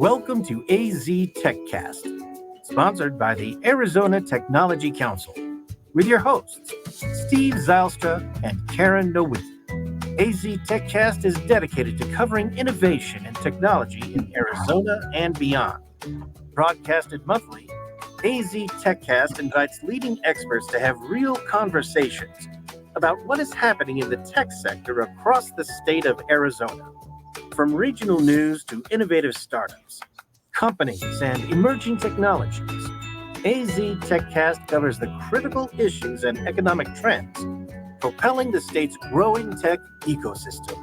Welcome to AZ TechCast, sponsored by the Arizona Technology Council, with your hosts, Steve Zylstra and Karen Nowicki. AZ TechCast is dedicated to covering innovation and technology in Arizona and beyond. Broadcasted monthly, AZ TechCast invites leading experts to have real conversations about what is happening in the tech sector across the state of Arizona. From regional news to innovative startups, companies, and emerging technologies, AZ TechCast covers the critical issues and economic trends propelling the state's growing tech ecosystem.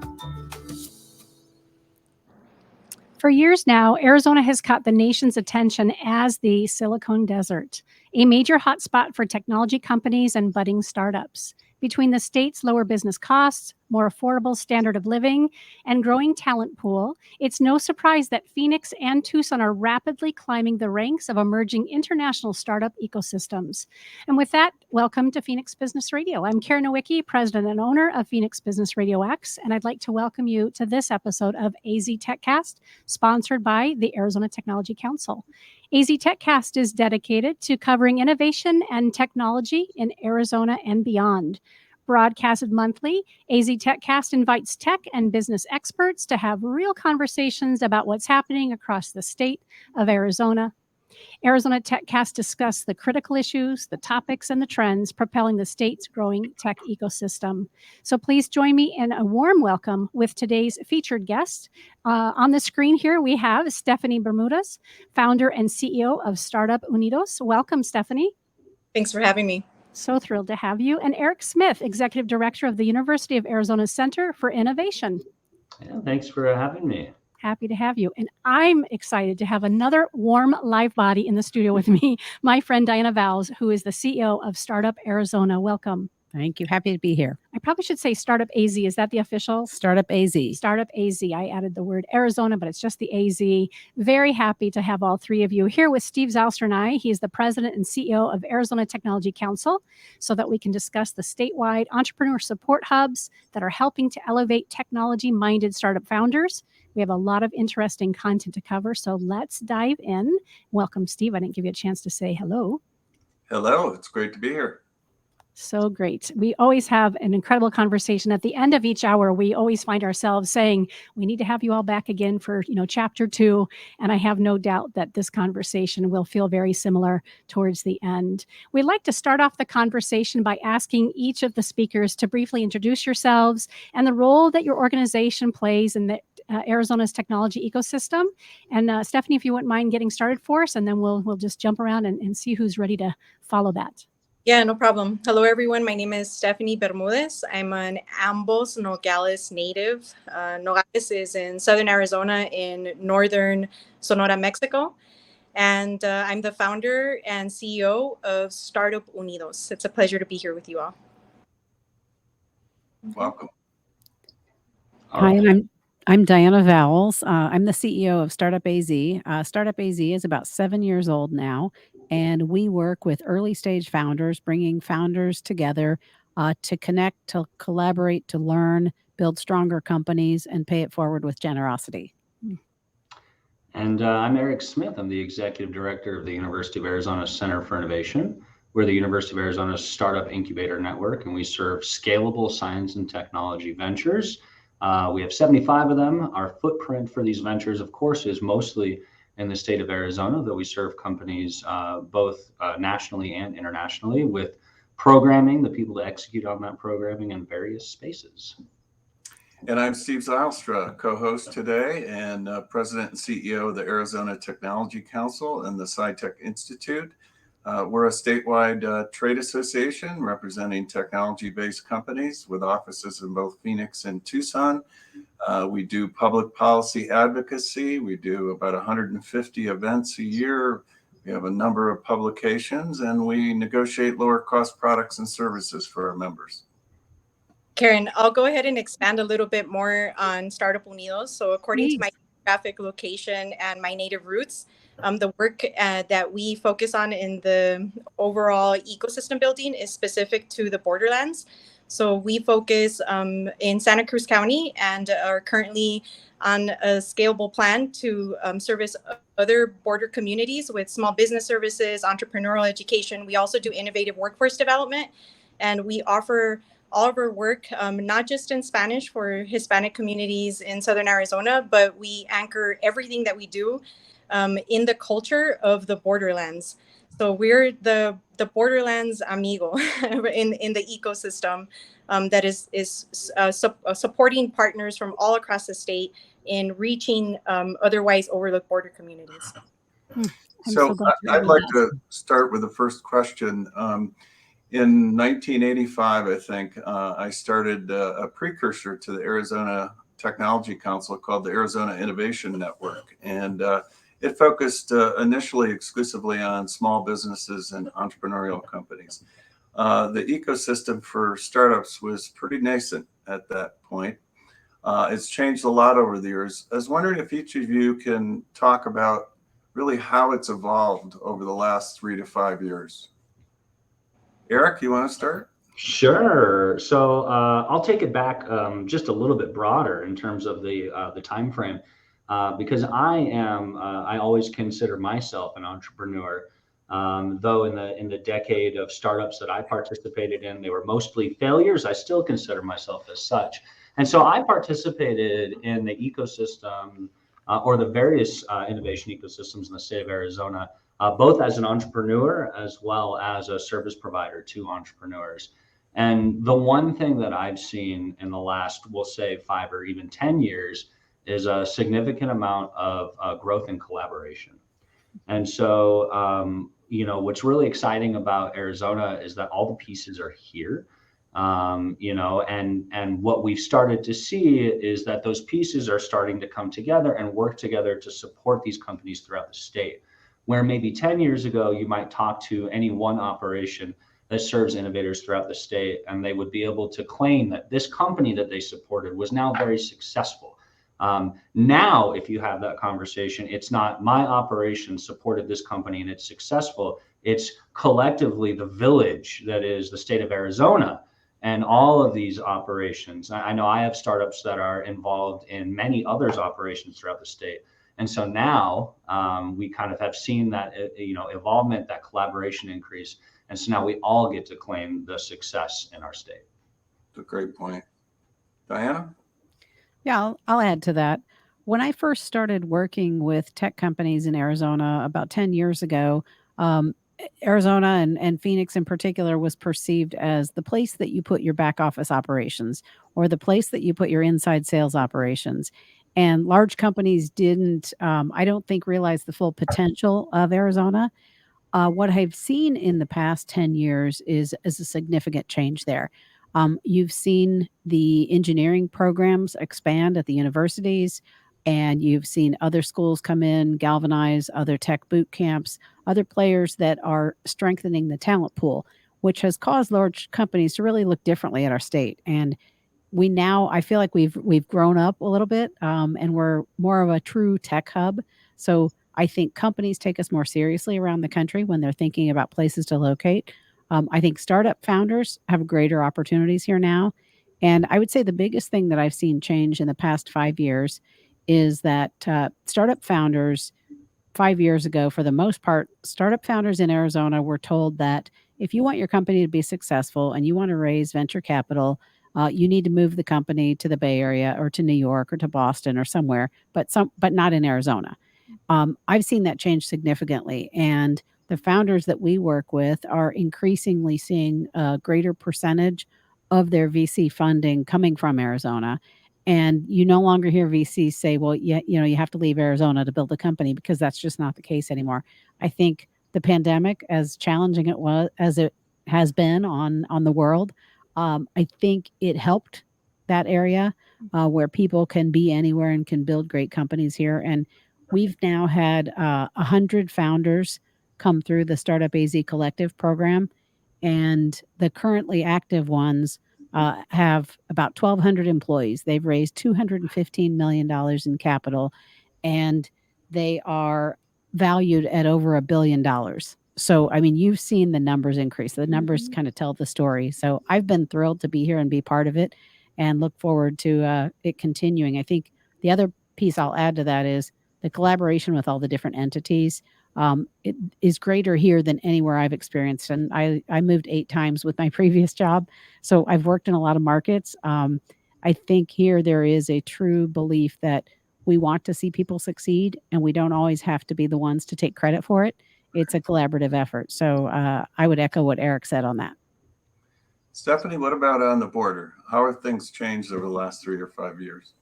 For years now, Arizona has caught the nation's attention as the Silicon Desert, a major hotspot for technology companies and budding startups. Between the state's lower business costs, more affordable standard of living, and growing talent pool, it's no surprise that Phoenix and Tucson are rapidly climbing the ranks of emerging international startup ecosystems. And with that, welcome to Phoenix Business Radio. I'm Karen Nowicki, president and owner of Phoenix Business Radio X, and I'd like to welcome you to this episode of AZ TechCast, sponsored by the Arizona Technology Council. AZ TechCast is dedicated to covering innovation and technology in Arizona and beyond. Broadcasted monthly, AZ TechCast invites tech and business experts to have real conversations about what's happening across the state of Arizona. Arizona TechCast discuss the critical issues, the topics, and the trends propelling the state's growing tech ecosystem. So please join me in a warm welcome with today's featured guest. On the screen here, we have Stephanie Bermudez, founder and CEO of Startup Unidos. Welcome, Stephanie. Thanks for having me. So thrilled to have you. And Eric Smith, Executive Director of the University of Arizona Center for Innovation. Yeah, thanks for having me. Happy to have you. And I'm excited to have another warm live body in the studio with me, my friend Diana Vowles, who is the CEO of Startup Arizona. Welcome. Thank you. Happy to be here. I probably should say Startup AZ. Is that the official? Startup AZ. Startup AZ. I added the word Arizona, but it's just the AZ. Very happy to have all three of you here with Steve Zylstra and I. He is the president and CEO of Arizona Technology Council, so that we can discuss the statewide entrepreneur support hubs that are helping to elevate technology-minded startup founders. We have a lot of interesting content to cover, so let's dive in. Welcome, Steve. I didn't give you a chance to say hello. Hello. It's great to be here. So great. We always have an incredible conversation. At the end of each hour, we always find ourselves saying, we need to have you all back again for, chapter 2. And I have no doubt that this conversation will feel very similar towards the end. We'd like to start off the conversation by asking each of the speakers to briefly introduce yourselves and the role that your organization plays in the Arizona's technology ecosystem. And Stephanie, if you wouldn't mind getting started for us, and then we'll just jump around and see who's ready to follow that. Yeah, no problem. Hello, everyone. My name is Stephanie Bermudez. I'm an Ambos Nogales native. Nogales is in southern Arizona in northern Sonora, Mexico. And I'm the founder and CEO of Startup Unidos. It's a pleasure to be here with you all. Welcome. Hi, I'm Diana Vowles. I'm the CEO of Startup AZ. Startup AZ is about 7 years old now, and we work with early stage founders, bringing founders together to connect, to collaborate, to learn, build stronger companies, and pay it forward with generosity. And I'm Eric Smith. I'm the Executive Director of the University of Arizona Center for Innovation. We're the University of Arizona's Startup Incubator Network, and we serve scalable science and technology ventures. We have 75 of them. Our footprint for these ventures, of course, is mostly in the state of Arizona, though we serve companies both nationally and internationally with programming, the people to execute on that programming in various spaces. And I'm Steve Zylstra, co-host today and president and CEO of the Arizona Technology Council and the SciTech Institute. We're a statewide trade association representing technology-based companies with offices in both Phoenix and Tucson. We do public policy advocacy. We do about 150 events a year. We have a number of publications, and we negotiate lower cost products and services for our members. Karen, I'll go ahead and expand a little bit more on Startup Unidos. So according to my geographic location and my native roots, the work that we focus on in the overall ecosystem building is specific to the borderlands. So we focus in Santa Cruz County and are currently on a scalable plan to service other border communities with small business services, entrepreneurial education. We also do innovative workforce development, and we offer all of our work, not just in Spanish for Hispanic communities in Southern Arizona, but we anchor everything that we do in the culture of the borderlands. So we're the borderlands amigo in the ecosystem that is supporting partners from all across the state in reaching otherwise overlooked border communities. So I'd like to start with the first question. In 1985, I think, I started a precursor to the Arizona Technology Council called the Arizona Innovation Network. And it focused initially exclusively on small businesses and entrepreneurial companies. The ecosystem for startups was pretty nascent at that point. It's changed a lot over the years. I was wondering if each of you can talk about really how it's evolved over the last 3 to 5 years. Eric, you want to start? Sure. So I'll take it back just a little bit broader in terms of the time frame, because I always consider myself an entrepreneur. Though in the decade of startups that I participated in, they were mostly failures. I still consider myself as such. And so I participated in the ecosystem or the various innovation ecosystems in the state of Arizona, both as an entrepreneur as well as a service provider to entrepreneurs. And the one thing that I've seen in the last, we'll say 5 or even 10 years is a significant amount of growth and collaboration. And so, what's really exciting about Arizona is that all the pieces are here. And what we've started to see is that those pieces are starting to come together and work together to support these companies throughout the state. Where maybe 10 years ago, you might talk to any one operation that serves innovators throughout the state, and they would be able to claim that this company that they supported was now very successful. Now, if you have that conversation, it's not my operation supported this company and it's successful. It's collectively the village that is the state of Arizona and all of these operations. I know I have startups that are involved in many others' operations throughout the state. And so now we kind of have seen that, evolvement, that collaboration increase. And so now we all get to claim the success in our state. That's a great point. Diana? Yeah, I'll add to that. When I first started working with tech companies in Arizona about 10 years ago, Arizona and Phoenix in particular was perceived as the place that you put your back office operations or the place that you put your inside sales operations. And large companies didn't, I don't think, realize the full potential of Arizona. What I've seen in the past 10 years is a significant change there. You've seen the engineering programs expand at the universities, and you've seen other schools come in, galvanize other tech boot camps, other players that are strengthening the talent pool, which has caused large companies to really look differently at our state. And I feel like we've grown up a little bit, and we're more of a true tech hub. So I think companies take us more seriously around the country when they're thinking about places to locate. I think startup founders have greater opportunities here now. And I would say the biggest thing that I've seen change in the past 5 years is that startup founders 5 years ago, for the most part, startup founders in Arizona were told that if you want your company to be successful and you want to raise venture capital, you need to move the company to the Bay Area or to New York or to Boston or somewhere, but not in Arizona. I've seen that change significantly, and the founders that we work with are increasingly seeing a greater percentage of their VC funding coming from Arizona. And you no longer hear VCs say, well, yeah, you have to leave Arizona to build a company, because that's just not the case anymore. I think the pandemic, as challenging it was as it has been on the world, I think it helped that area where people can be anywhere and can build great companies here. And we've now had 100 founders come through the Startup AZ Collective program, and the currently active ones have about 1,200 employees. They've raised $215 million in capital, and they are valued at over $1 billion. So, I mean, you've seen the numbers increase. The numbers kind of tell the story. So I've been thrilled to be here and be part of it and look forward to it continuing. I think the other piece I'll add to that is the collaboration with all the different entities. It is greater here than anywhere I've experienced. And I moved 8 times with my previous job. So I've worked in a lot of markets. I think here there is a true belief that we want to see people succeed and we don't always have to be the ones to take credit for it. It's a collaborative effort. So I would echo what Eric said on that. Stephanie, what about on the border? How have things changed over the last 3 or 5 years?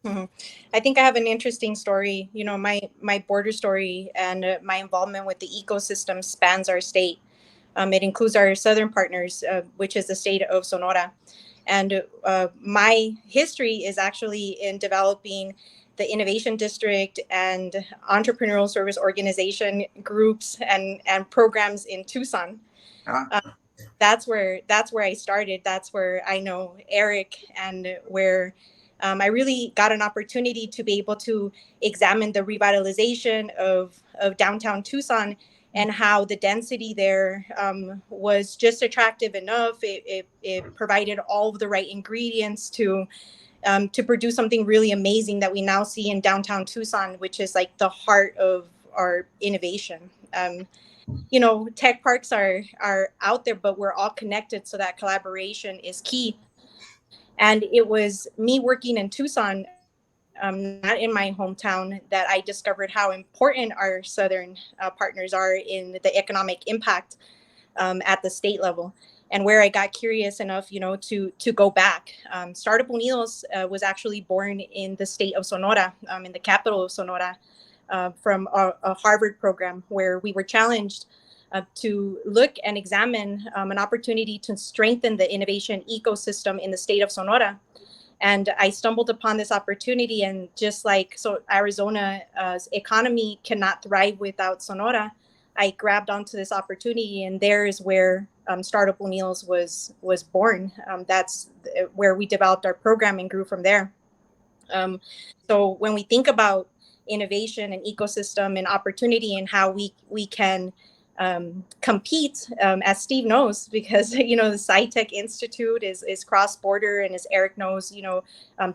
I think I have an interesting story. You know, my border story and my involvement with the ecosystem spans our state. It includes our southern partners, which is the state of Sonora. And my history is actually in developing the Innovation District and Entrepreneurial Service Organization groups and programs in Tucson. That's where I started. That's where I know Eric, and where I really got an opportunity to be able to examine the revitalization of downtown Tucson and how the density there was just attractive enough. It provided all of the right ingredients to produce something really amazing that we now see in downtown Tucson, which is like the heart of our innovation. You know, tech parks are out there, but we're all connected, so that collaboration is key. And it was me working in Tucson, not in my hometown, that I discovered how important our southern partners are in the economic impact at the state level, and where I got curious enough, you know, to go back. Startup Unidos was actually born in the state of Sonora, in the capital of Sonora, from a Harvard program where we were challenged to look and examine an opportunity to strengthen the innovation ecosystem in the state of Sonora. And I stumbled upon this opportunity, and just like Arizona's economy cannot thrive without Sonora, I grabbed onto this opportunity, and there is where Startup Unidos was born. That's where we developed our program and grew from there. So when we think about innovation and ecosystem and opportunity and how we can compete, as Steve knows, because, you know, the SciTech Institute is cross-border, and as Eric knows, you know,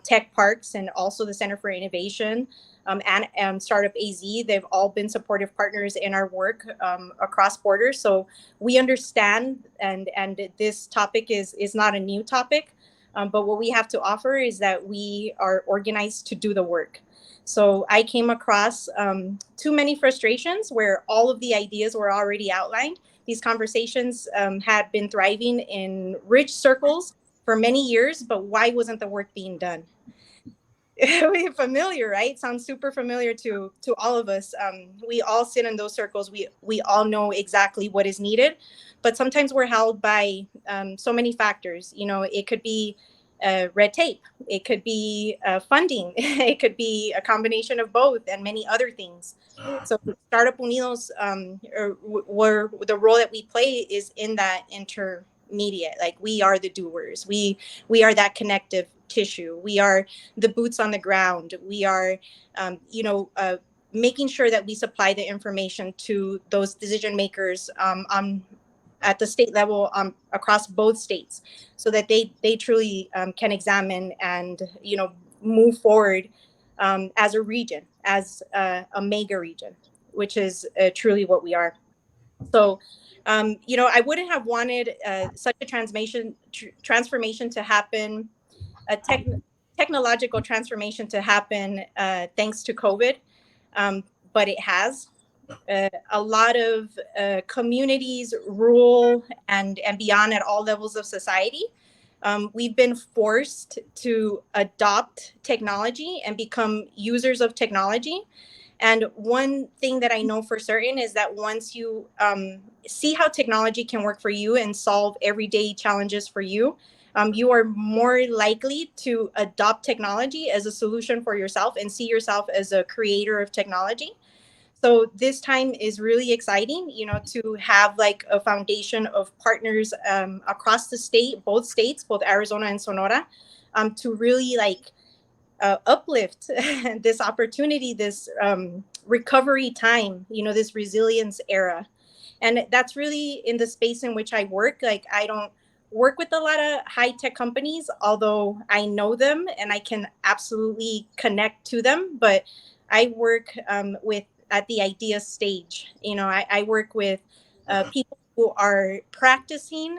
Tech Parks and also the Center for Innovation and Startup AZ, they've all been supportive partners in our work across borders. So we understand, and this topic is not a new topic, but what we have to offer is that we are organized to do the work. So I came across too many frustrations where all of the ideas were already outlined. These conversations had been thriving in rich circles for many years, but why wasn't the work being done? Familiar, right? Sounds super familiar to all of us. We all sit in those circles. We all know exactly what is needed, but sometimes we're held by so many factors. You know, it could be red tape, it could be funding, it could be a combination of both, and many other things. So Startup Unidos, where the role that we play is in that intermediate. Like, we are the doers. We are that connective tissue. We are the boots on the ground. We are, making sure that we supply the information to those decision makers at the state level, across both states, so that they truly can examine and, you know, move forward as a region, as a mega region, which is truly what we are. So, I wouldn't have wanted such a transformation to happen, a technological transformation to happen thanks to COVID, but it has. A lot of communities, rural and beyond, at all levels of society, we've been forced to adopt technology and become users of technology. And one thing that I know for certain is that once you see how technology can work for you and solve everyday challenges for you, you are more likely to adopt technology as a solution for yourself and see yourself as a creator of technology. So this time is really exciting, you know, to have like a foundation of partners across the state, both states, both Arizona and Sonora, to really uplift this opportunity, this recovery time, you know, this resilience era. And that's really in the space in which I work. Like, I don't work with a lot of high tech companies, although I know them and I can absolutely connect to them. But I work with at the idea stage. I work with people who are practicing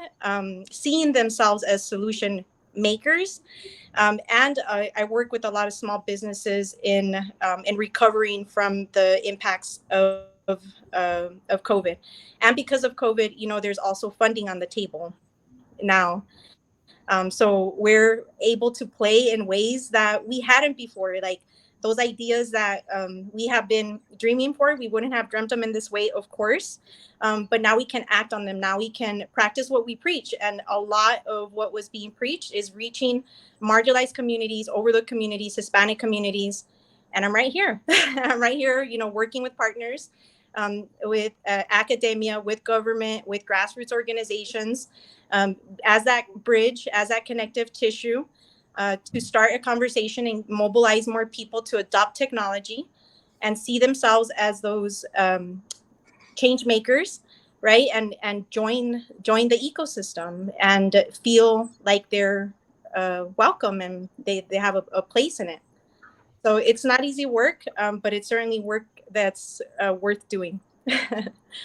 seeing themselves as solution makers, and I work with a lot of small businesses in recovering from the impacts of COVID. And because of COVID, there's also funding on the table now. So we're able to play in ways that we hadn't before. Like, those ideas that we have been dreaming for, we wouldn't have dreamt them in this way, of course. But now we can act on them. Now we can practice what we preach. And a lot of what was being preached is reaching marginalized communities, overlooked communities, Hispanic communities. And I'm right here. I'm right here, working with partners, with academia, with government, with grassroots organizations, as that bridge, as that connective tissue, to start a conversation and mobilize more people to adopt technology and see themselves as those change makers, right? And join the ecosystem and feel like they're welcome and they have a place in it. So it's not easy work, but it's certainly work that's worth doing.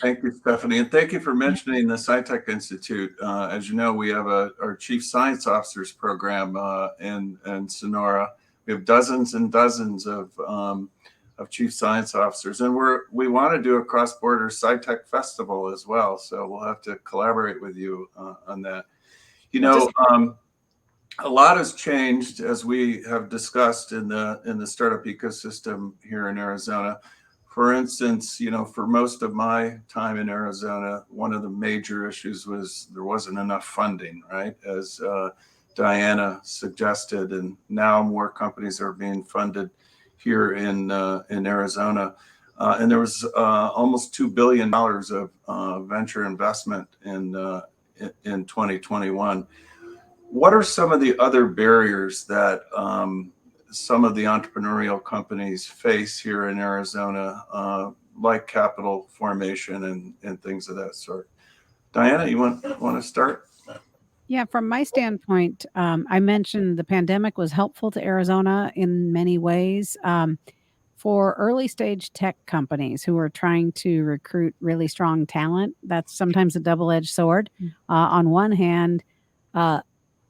Thank you, Stephanie. And thank you for mentioning the SciTech Institute. As you know, we have our Chief Science Officers program in Sonora. We have dozens and dozens of Chief Science Officers. And we want to do a cross-border SciTech festival as well. So we'll have to collaborate with you on that. A lot has changed, as we have discussed in the startup ecosystem here in Arizona. For instance, for most of my time in Arizona, one of the major issues was there wasn't enough funding, right? As Diana suggested, and now more companies are being funded here in Arizona. And there was almost $2 billion of venture investment in 2021. What are some of the other barriers that some of the entrepreneurial companies face here in Arizona, like capital formation and things of that sort? Diana, you want to start? Yeah, from my standpoint, I mentioned the pandemic was helpful to Arizona in many ways. For early stage tech companies who are trying to recruit really strong talent, that's sometimes a double-edged sword. On one hand,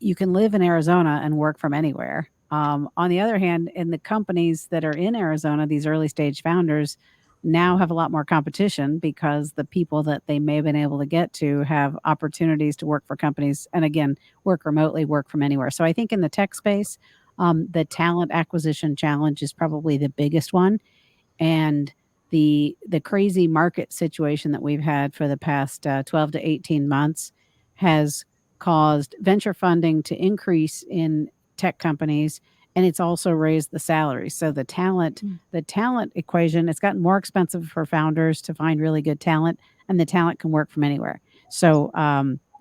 you can live in Arizona and work from anywhere. On the other hand, in the companies that are in Arizona, these early stage founders now have a lot more competition because the people that they may have been able to get to have opportunities to work for companies and, again, work remotely, work from anywhere. So I think in the tech space, the talent acquisition challenge is probably the biggest one. And the crazy market situation that we've had for the past 12 to 18 months has caused venture funding to increase in tech companies, and it's also raised the salaries. So the talent equation, it's gotten more expensive for founders to find really good talent, and the talent can work from anywhere. So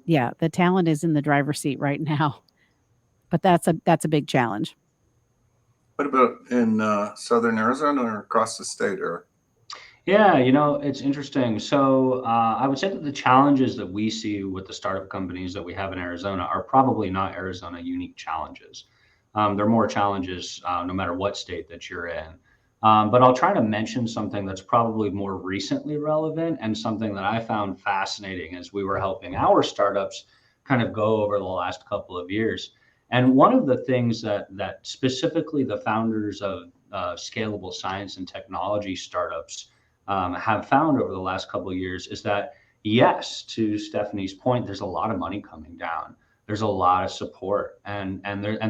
the talent is in the driver's seat right now, but that's a big challenge. What about in Southern Arizona or across the state, Eric? Yeah, it's interesting. So I would say that the challenges that we see with the startup companies that we have in Arizona are probably not Arizona unique challenges. They're more challenges no matter what state that you're in. But I'll try to mention something that's probably more recently relevant and something that I found fascinating as we were helping our startups kind of go over the last couple of years. And one of the things that specifically the founders of scalable science and technology startups have found over the last couple of years is that, yes, to Stephanie's point, there's a lot of money coming down. There's a lot of support, and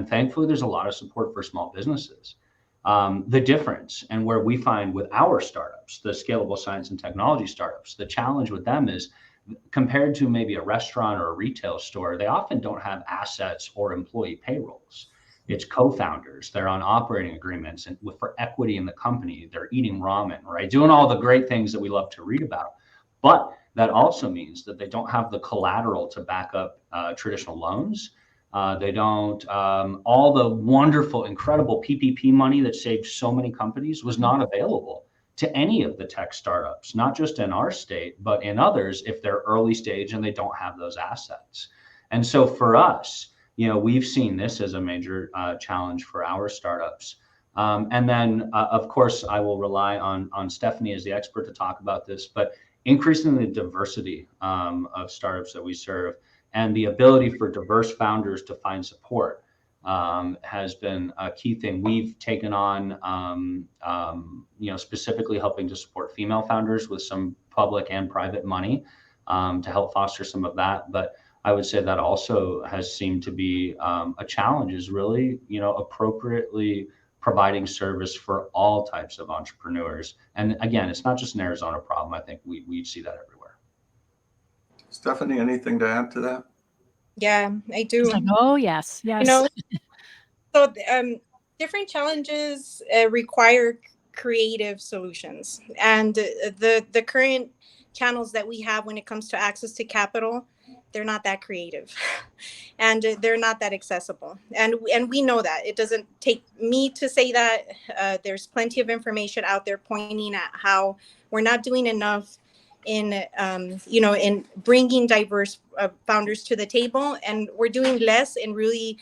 thankfully there's a lot of support for small businesses. The difference, and where we find with our startups, the scalable science and technology startups, the challenge with them is compared to maybe a restaurant or a retail store, they often don't have assets or employee payrolls. It's co-founders. They're on operating agreements and for equity in the company. They're eating ramen, right? Doing all the great things that we love to read about. But that also means that they don't have the collateral to back up traditional loans. They don't, all the wonderful, incredible PPP money that saved so many companies was not available to any of the tech startups, not just in our state, but in others if they're early stage and they don't have those assets. And so for us, we've seen this as a major challenge for our startups. And then, of course, I will rely on Stephanie as the expert to talk about this, but increasing the diversity of startups that we serve and the ability for diverse founders to find support has been a key thing. We've taken on, specifically helping to support female founders with some public and private money to help foster some of that. But I would say that also has seemed to be a challenge, is really, appropriately providing service for all types of entrepreneurs. And again, it's not just an Arizona problem. I think we see that everywhere. Stephanie, anything to add to that? Yeah, I do. It's like, oh, yes. So different challenges require creative solutions. And the current channels that we have when it comes to access to capital, they're not that creative and they're not that accessible. And we know that. It doesn't take me to say that. There's plenty of information out there pointing at how we're not doing enough in bringing diverse founders to the table, and we're doing less in really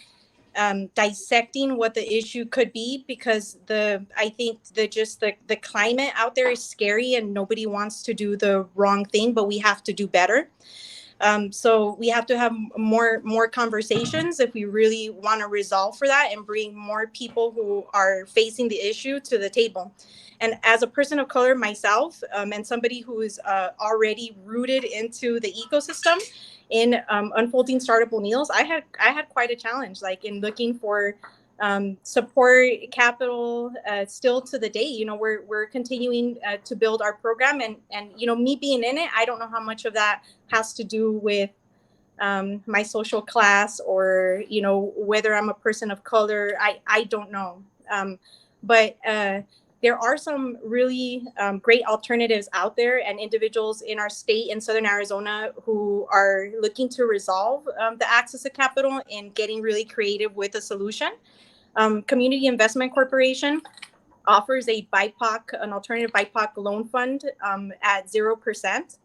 dissecting what the issue could be, because I think the climate out there is scary and nobody wants to do the wrong thing, but we have to do better. So we have to have more conversations if we really want to resolve for that and bring more people who are facing the issue to the table. And as a person of color myself, and somebody who is already rooted into the ecosystem in unfolding Startup O'Neill's, I had quite a challenge, like in looking for support capital. Still to the day, we're continuing to build our program, and me being in it, I don't know how much of that has to do with my social class or whether I'm a person of color. I don't know, but there are some really great alternatives out there, and individuals in our state in Southern Arizona who are looking to resolve the access to capital and getting really creative with a solution. Community Investment Corporation offers an alternative BIPOC loan fund at 0%.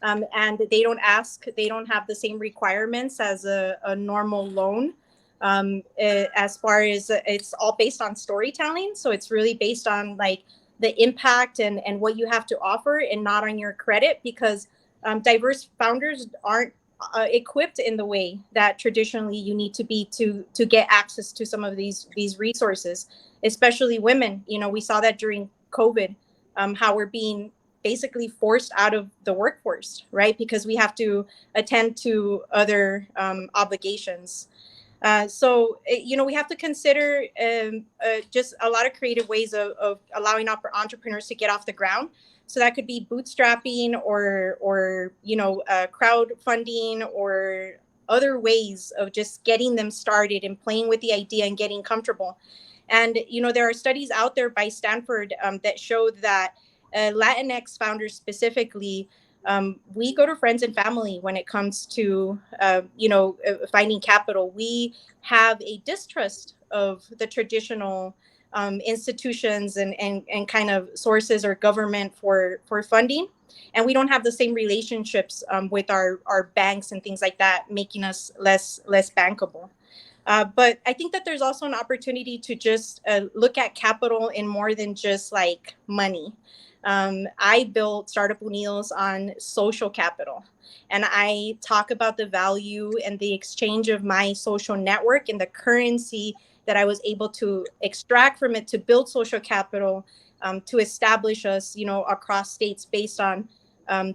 And they don't have the same requirements as a normal loan. As far as it's all based on storytelling. So it's really based on like the impact and what you have to offer, and not on your credit, because diverse founders aren't equipped in the way that traditionally you need to be to get access to some of these resources, especially women. We saw that during COVID, how we're being basically forced out of the workforce, right? Because we have to attend to other obligations. So we have to consider just a lot of creative ways of allowing entrepreneurs to get off the ground. So that could be bootstrapping or crowdfunding or other ways of just getting them started and playing with the idea and getting comfortable. And, there are studies out there by Stanford that show that Latinx founders specifically, we go to friends and family when it comes to, finding capital. We have a distrust of the traditional institutions and kind of sources or government for funding. And we don't have the same relationships with our banks and things like that, making us less bankable. But I think that there's also an opportunity to just look at capital in more than just like money. I built Startup O'Neill's on social capital, and I talk about the value and the exchange of my social network and the currency that I was able to extract from it to build social capital, to establish us, across states based on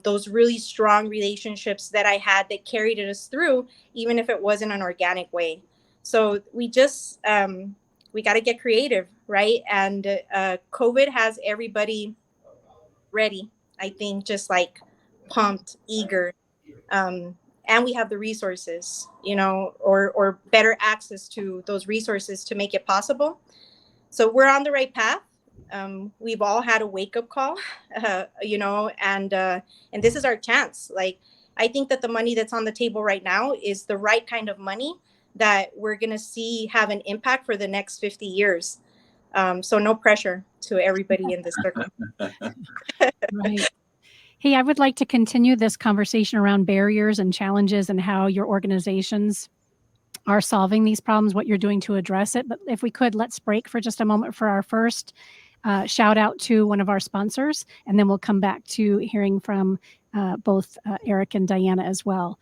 those really strong relationships that I had that carried us through, even if it wasn't an organic way. So we just, we got to get creative, right? And COVID has everybody ready, I think, just like pumped, eager. And we have the resources, or better access to those resources to make it possible. So we're on the right path. We've all had a wake-up call, and this is our chance. Like, I think that the money that's on the table right now is the right kind of money that we're going to see have an impact for the next 50 years. So no pressure to everybody in this circle. Right. Hey, I would like to continue this conversation around barriers and challenges and how your organizations are solving these problems, what you're doing to address it. But if we could, let's break for just a moment for our first shout out to one of our sponsors, and then we'll come back to hearing from both Eric and Diana as well.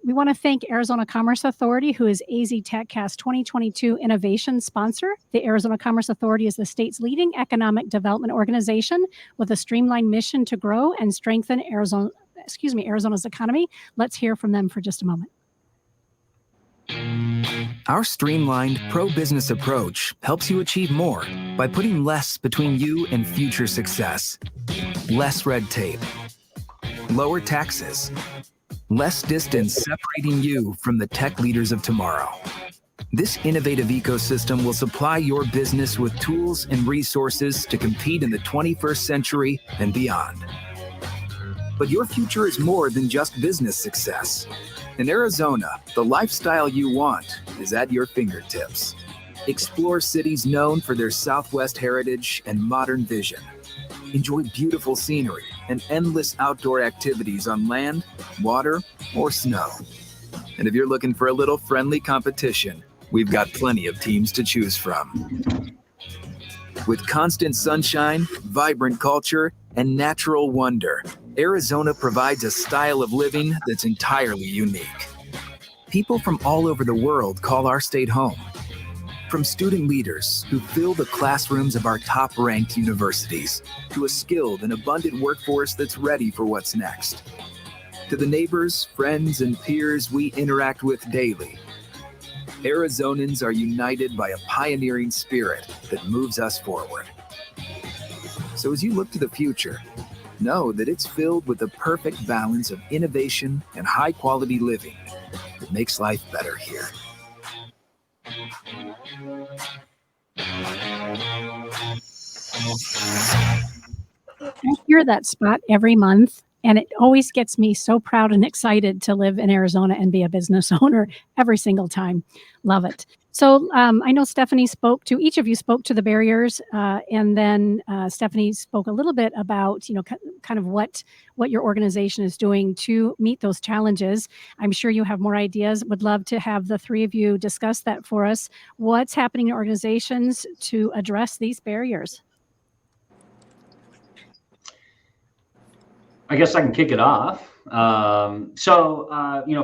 We want to thank Arizona Commerce Authority, who is AZ TechCast 2022 Innovation Sponsor. The Arizona Commerce Authority is the state's leading economic development organization with a streamlined mission to grow and strengthen Arizona's economy. Let's hear from them for just a moment. Our streamlined pro-business approach helps you achieve more by putting less between you and future success. Less red tape, lower taxes, less distance separating you from the tech leaders of tomorrow. This innovative ecosystem will supply your business with tools and resources to compete in the 21st century and beyond. But your future is more than just business success. In Arizona, the lifestyle you want is at your fingertips. Explore cities known for their Southwest heritage and modern vision. Enjoy beautiful scenery and endless outdoor activities on land, water, or snow. And if you're looking for a little friendly competition, we've got plenty of teams to choose from. With constant sunshine, vibrant culture, and natural wonder, Arizona provides a style of living that's entirely unique. People from all over the world call our state home. From student leaders who fill the classrooms of our top-ranked universities, to a skilled and abundant workforce that's ready for what's next. To the neighbors, friends, and peers we interact with daily, Arizonans are united by a pioneering spirit that moves us forward. So as you look to the future, know that it's filled with the perfect balance of innovation and high-quality living that makes life better here. I hear that spot every month, and it always gets me so proud and excited to live in Arizona and be a business owner every single time. Love it. So I know Stephanie each of you spoke to the barriers, and then Stephanie spoke a little bit about, kind of what your organization is doing to meet those challenges. I'm sure you have more ideas. Would love to have the three of you discuss that for us. What's happening in organizations to address these barriers? I guess I can kick it off.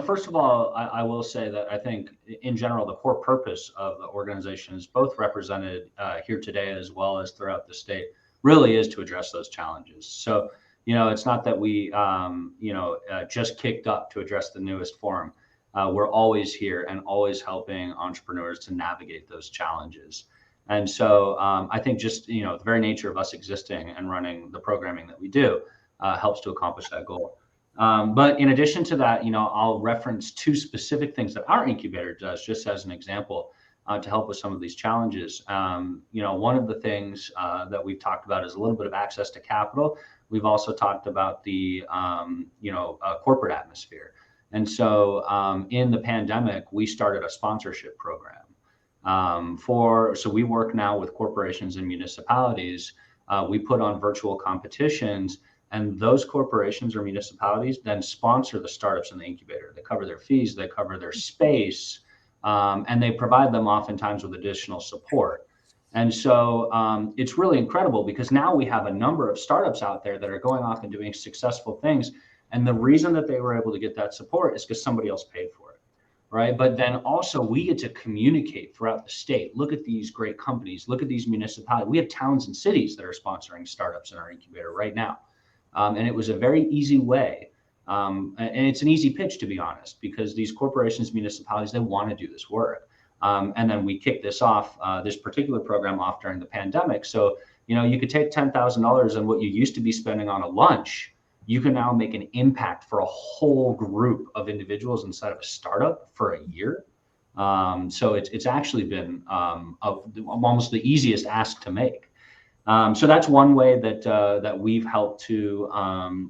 First of all, I will say that I think in general, the core purpose of the organizations, both represented here today as well as throughout the state, really is to address those challenges. So, it's not that we, just kicked up to address the newest forum. We're always here and always helping entrepreneurs to navigate those challenges. And so I think just, the very nature of us existing and running the programming that we do helps to accomplish that goal. But in addition to that, I'll reference two specific things that our incubator does, just as an example, to help with some of these challenges. One of the things that we've talked about is a little bit of access to capital. We've also talked about the, corporate atmosphere. And so in the pandemic, we started a sponsorship program. So we work now with corporations and municipalities. We put on virtual competitions, and those corporations or municipalities then sponsor the startups in the incubator. They cover their fees, they cover their space, and they provide them oftentimes with additional support. And so it's really incredible because now we have a number of startups out there that are going off and doing successful things. And the reason that they were able to get that support is because somebody else paid for it, right? But then also we get to communicate throughout the state. Look at these great companies, look at these municipalities. We have towns and cities that are sponsoring startups in our incubator right now. And it was a very easy way. And it's an easy pitch, to be honest, because these corporations, municipalities, they want to do this work. And then we kicked this off, this particular program off during the pandemic. So, you could take $10,000 and what you used to be spending on a lunch, you can now make an impact for a whole group of individuals inside of a startup for a year. So it's actually been almost the easiest ask to make. So that's one way that we've helped to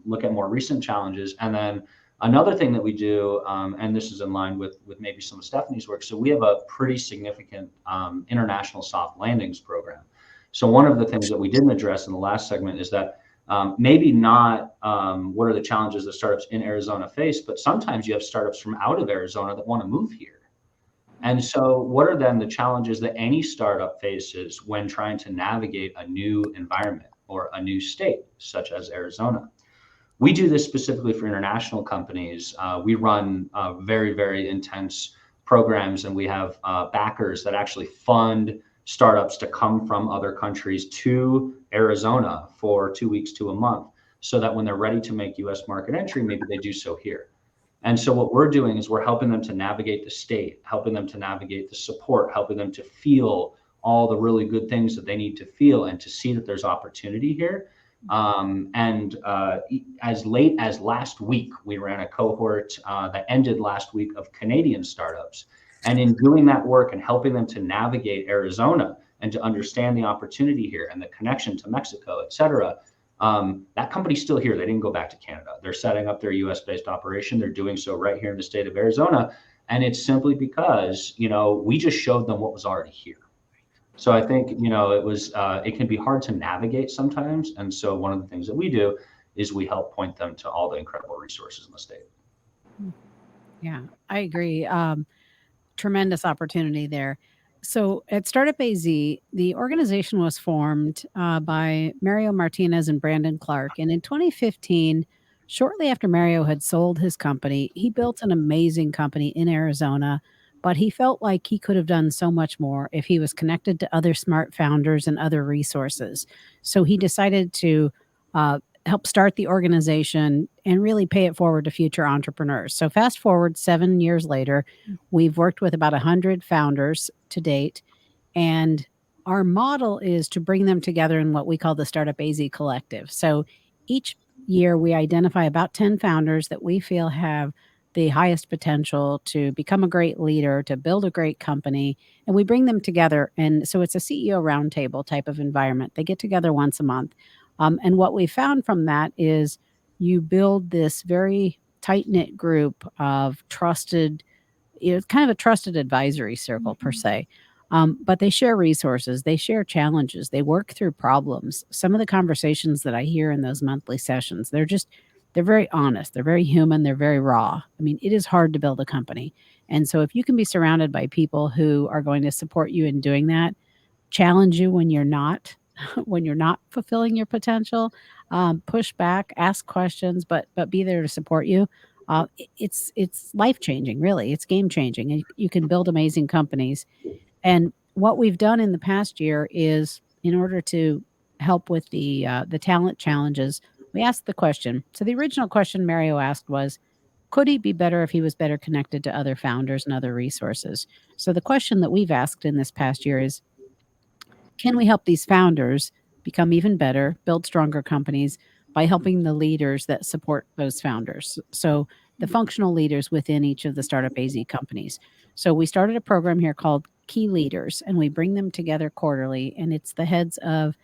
look at more recent challenges. And then Another thing that we do, and this is in line with maybe some of Stephanie's work, so we have a pretty significant international soft landings program. So one of the things that we didn't address in the last segment is that maybe not what are the challenges that startups in Arizona face, but sometimes you have startups from out of Arizona that want to move here. And so what are then the challenges that any startup faces when trying to navigate a new environment or a new state, such as Arizona? We do this specifically for international companies. We run very, very intense programs, and we have backers that actually fund startups to come from other countries to Arizona for 2 weeks to a month, so that when they're ready to make US market entry, maybe they do so here. And so what we're doing is we're helping them to navigate the state, helping them to navigate the support, helping them to feel all the really good things that they need to feel and to see that there's opportunity here. As late as last week, we ran a cohort that ended last week of Canadian startups. And in doing that work and helping them to navigate Arizona and to understand the opportunity here and the connection to Mexico, et cetera, that company's still here. They didn't go back to Canada. They're setting up their US-based operation. They're doing so right here in the state of Arizona. And it's simply because, we just showed them what was already here. So I think, it can be hard to navigate sometimes. And so one of the things that we do is we help point them to all the incredible resources in the state. Yeah, I agree. Tremendous opportunity there. So at Startup AZ, the organization was formed by Mario Martinez and Brandon Clark. And in 2015, shortly after Mario had sold his company, he built an amazing company in Arizona, but he felt like he could have done so much more if he was connected to other smart founders and other resources. So he decided to help start the organization and really pay it forward to future entrepreneurs. So fast forward 7 years later, we've worked with about 100 founders to date. And our model is to bring them together in what we call the Startup AZ Collective. So each year we identify about 10 founders that we feel have the highest potential to become a great leader, to build a great company, and we bring them together. And so it's a CEO roundtable type of environment. They get together once a month. And what we found from that is you build this very tight-knit group of trusted, it's kind of a trusted advisory circle per se. But they share resources, they share challenges, they work through problems. Some of the conversations that I hear in those monthly sessions, they're very honest, they're very human, they're very raw. I mean, it is hard to build a company. And so if you can be surrounded by people who are going to support you in doing that, challenge you when you're not fulfilling your potential, push back, ask questions, but be there to support you. It's life-changing, really. It's game-changing, and you can build amazing companies. And what we've done in the past year is, in order to help with the talent challenges, we asked the question. So the original question Mario asked was, could he be better if he was better connected to other founders and other resources? So the question that we've asked in this past year is, can we help these founders become even better, build stronger companies by helping the leaders that support those founders? So the functional leaders within each of the Startup AZ companies. So we started a program here called Key Leaders, and we bring them together quarterly. And it's the heads of,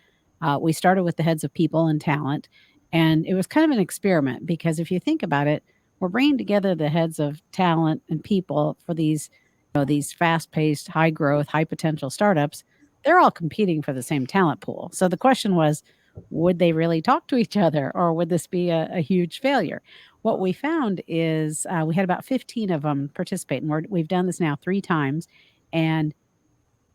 we started with the heads of people and talent. And it was kind of an experiment because if you think about it, we're bringing together the heads of talent and people for these fast-paced, high-growth, high-potential startups. They're all competing for the same talent pool. So the question was, would they really talk to each other, or would this be a huge failure? What we found is we had about 15 of them participate, and we've done this now 3 times, and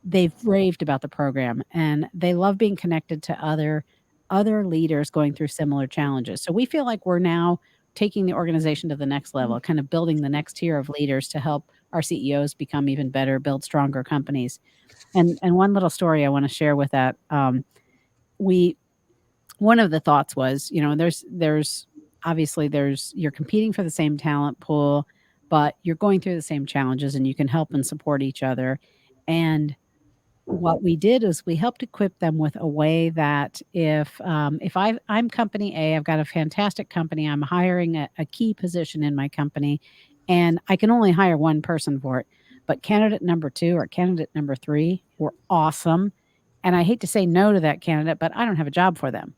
they've raved about the program, and they love being connected to other leaders going through similar challenges. So we feel like we're now taking the organization to the next level, kind of building the next tier of leaders to help our CEOs become even better, build stronger companies. And one little story I want to share with that. One of the thoughts was, there's obviously you're competing for the same talent pool, but you're going through the same challenges, and you can help and support each other. And what we did is we helped equip them with a way that if I'm company A, I've got a fantastic company, I'm hiring a key position in my company, and I can only hire one person for it. But candidate number 2 or candidate number 3 were awesome. And I hate to say no to that candidate, but I don't have a job for them.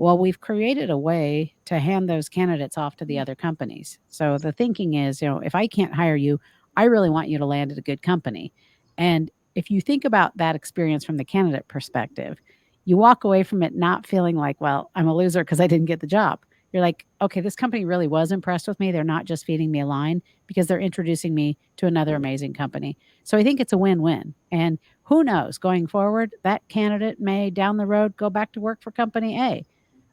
Well, we've created a way to hand those candidates off to the other companies. So the thinking is, if I can't hire you, I really want you to land at a good company. And if you think about that experience from the candidate perspective, you walk away from it not feeling like, well, I'm a loser because I didn't get the job. You're like, okay, this company really was impressed with me. They're not just feeding me a line because they're introducing me to another amazing company. So I think it's a win-win. And who knows, going forward, that candidate may down the road go back to work for company A.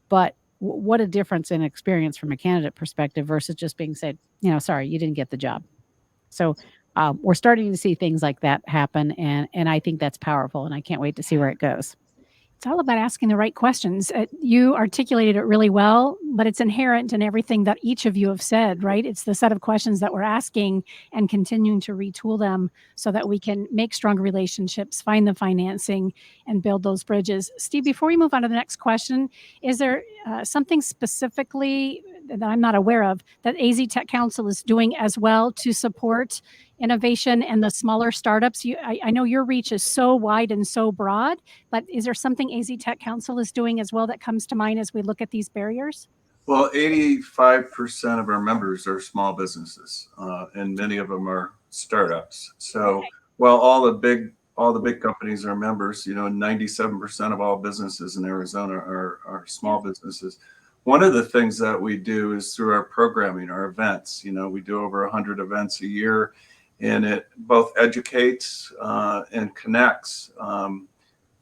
But what a difference in experience from a candidate perspective versus just being said, sorry, you didn't get the job. So we're starting to see things like that happen. And I think that's powerful. And I can't wait to see where it goes. It's all about asking the right questions. You articulated it really well, but it's inherent in everything that each of you have said, right? It's the set of questions that we're asking and continuing to retool them so that we can make stronger relationships, find the financing, and build those bridges. Steve, before we move on to the next question, is there something specifically that I'm not aware of that AZ Tech Council is doing as well to support innovation and the smaller startups? I know your reach is so wide and so broad, but is there something AZ Tech Council is doing as well that comes to mind as we look at these barriers? Well, 85% of our members are small businesses, and many of them are startups. So while all the big companies are members, 97% of all businesses in Arizona are small businesses. One of the things that we do is through our programming, our events. We do over 100 events a year, and it both educates and connects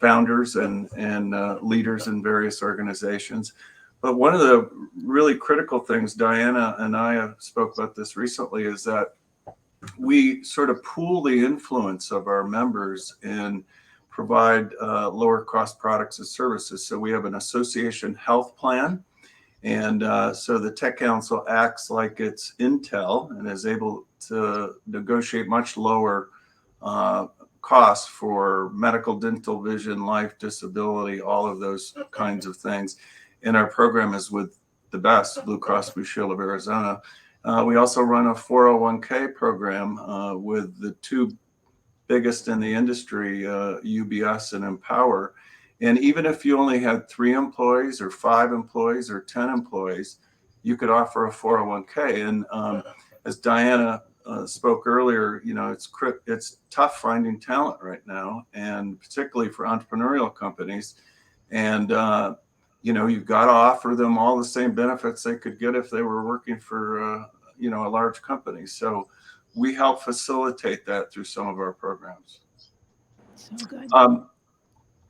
founders and leaders in various organizations. But one of the really critical things, Diana and I have spoke about this recently, is that we sort of pool the influence of our members and provide lower cost products and services. So we have an association health plan. And so the Tech Council acts like it's Intel and is able to negotiate much lower costs for medical, dental, vision, life, disability, all of those kinds of things. And our program is with the best, Blue Cross Blue Shield of Arizona. We also run a 401k program with the two biggest in the industry, UBS and Empower. And even if you only had 3 employees or 5 employees or 10 employees, you could offer a 401k. And as Diana spoke earlier, it's tough finding talent right now, and particularly for entrepreneurial companies. And you've got to offer them all the same benefits they could get if they were working for a large company. So we help facilitate that through some of our programs. So good.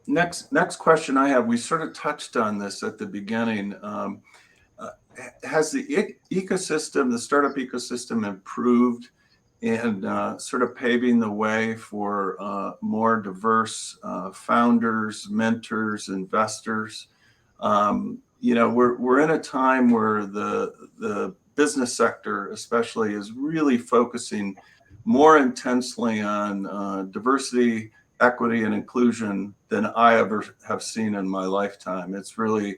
Next question I have, we sort of touched on this at the beginning. Has the ecosystem, the startup ecosystem, improved and sort of paving the way for more diverse founders, mentors, investors? We're in a time where the business sector especially is really focusing more intensely on diversity, equity, and inclusion than I ever have seen in my lifetime. It's really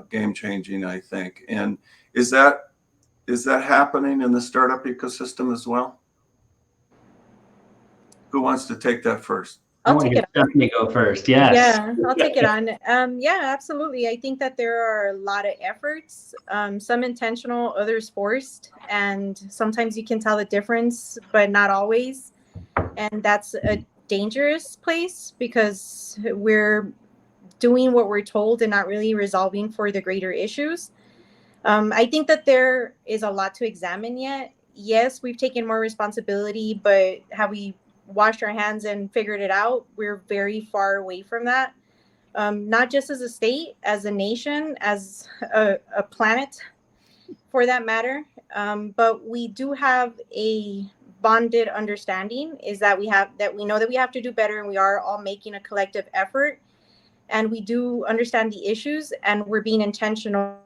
game changing, I think. And is that happening in the startup ecosystem as well? Who wants to take that first? I want to get Stephanie go first. Yes. Yeah, I'll take it on. Yeah, absolutely. I think that there are a lot of efforts, some intentional, others forced, and sometimes you can tell the difference, but not always. And that's a dangerous place because we're doing what we're told and not really resolving for the greater issues. I think that there is a lot to examine yet. Yes, we've taken more responsibility, but have we washed our hands and figured it out? We're very far away from that. Not just as a state, as a nation, as a planet, for that matter. But we do have a bonded understanding is that we know that we have to do better, and we are all making a collective effort, and we do understand the issues, and we're being intentional.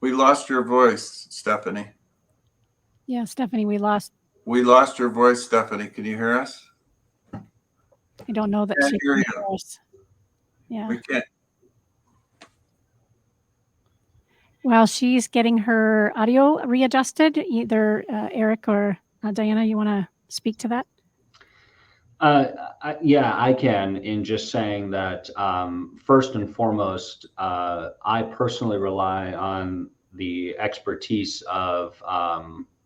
We lost your voice, Stephanie. Yeah, Stephanie, we lost your voice, Stephanie. Can you hear us? I don't know that she can hear us. Yeah. We can't. While she's getting her audio readjusted, either Eric or Diana, you want to speak to that? Yeah, I can, in just saying that first and foremost, I personally rely on the expertise of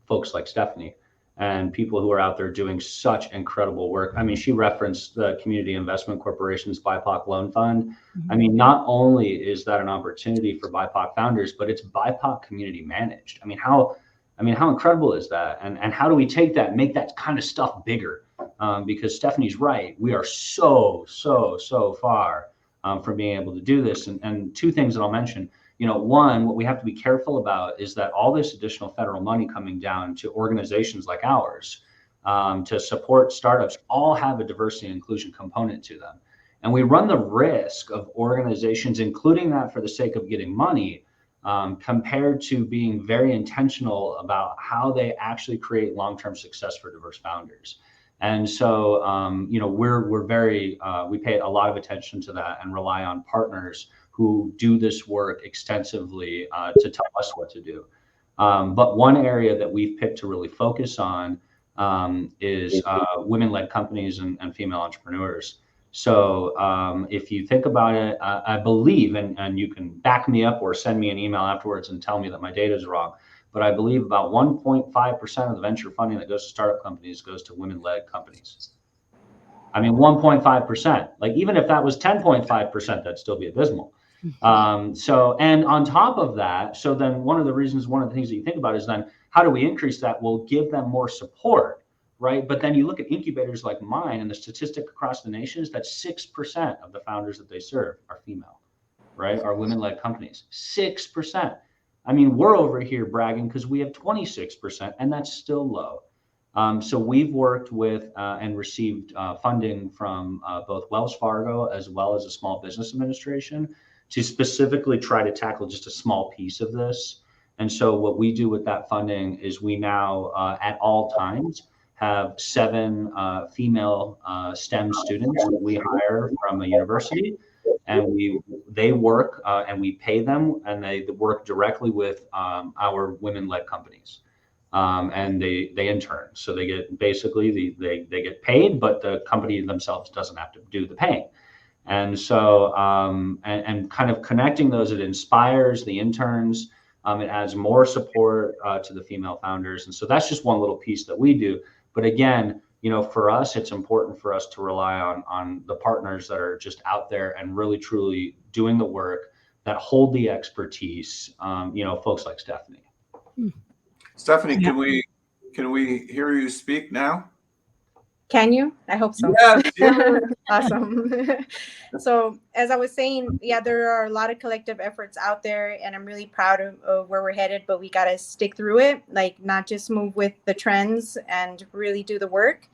folks like Stephanie and people who are out there doing such incredible work. I mean, she referenced the Community Investment Corporation's BIPOC Loan Fund. I mean, not only is that an opportunity for BIPOC founders, but it's BIPOC community managed. I mean, how incredible is that? And how do we take that and make that kind of stuff bigger? Because Stephanie's right. We are so far from being able to do this. And two things that I'll mention. One, what we have to be careful about is that all this additional federal money coming down to organizations like ours to support startups all have a diversity and inclusion component to them. And we run the risk of organizations, including that for the sake of getting money, compared to being very intentional about how they actually create long-term success for diverse founders. And so, we're very, we pay a lot of attention to that and rely on partners who do this work extensively to tell us what to do. But one area that we've picked to really focus on is women-led companies and female entrepreneurs. So if you think about it, I believe, and you can back me up or send me an email afterwards and tell me that my data is wrong, but I believe about 1.5% of the venture funding that goes to startup companies goes to women-led companies. I mean, 1.5%. Like, even if that was 10.5%, that'd still be abysmal. And on top of that, so then one of the things that you think about is then how do we increase that? We'll give them more support, right? But then you look at incubators like mine, and the statistic across the nation is that 6% of the founders that they serve are female, right? Are women-led companies. 6%. I mean, we're over here bragging because we have 26%, and that's still low. So we've worked with and received funding from both Wells Fargo as well as the Small Business Administration to specifically try to tackle just a small piece of this. And so what we do with that funding is we now at all times have 7 female STEM students that we hire from a university, and they work and we pay them, and they work directly with our women-led companies. And they intern, so they get basically they get paid, but the company themselves doesn't have to do the paying. And so and kind of connecting those, it inspires the interns. It adds more support to the female founders, and so that's just one little piece that we do. But again, for us, it's important for us to rely on the partners that are just out there and really truly doing the work, that hold the expertise. Folks like Stephanie. Stephanie, can we hear you speak now? Can you? I hope so. Yes. Awesome. So as I was saying, yeah, there are a lot of collective efforts out there, and I'm really proud of where we're headed, but we got to stick through it, like not just move with the trends and really do the work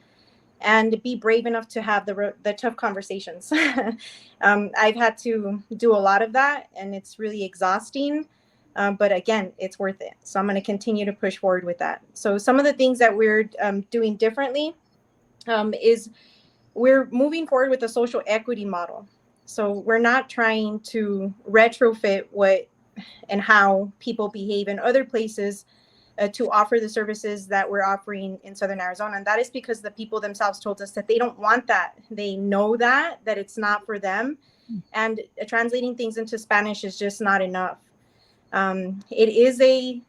and be brave enough to have the tough conversations. I've had to do a lot of that, and it's really exhausting. But again, it's worth it. So I'm going to continue to push forward with that. So some of the things that we're doing differently is we're moving forward with a social equity model. So we're not trying to retrofit what and how people behave in other places to offer the services that we're offering in Southern Arizona. And that is because the people themselves told us that they don't want that. They know that it's not for them. And translating things into Spanish is just not enough. It is a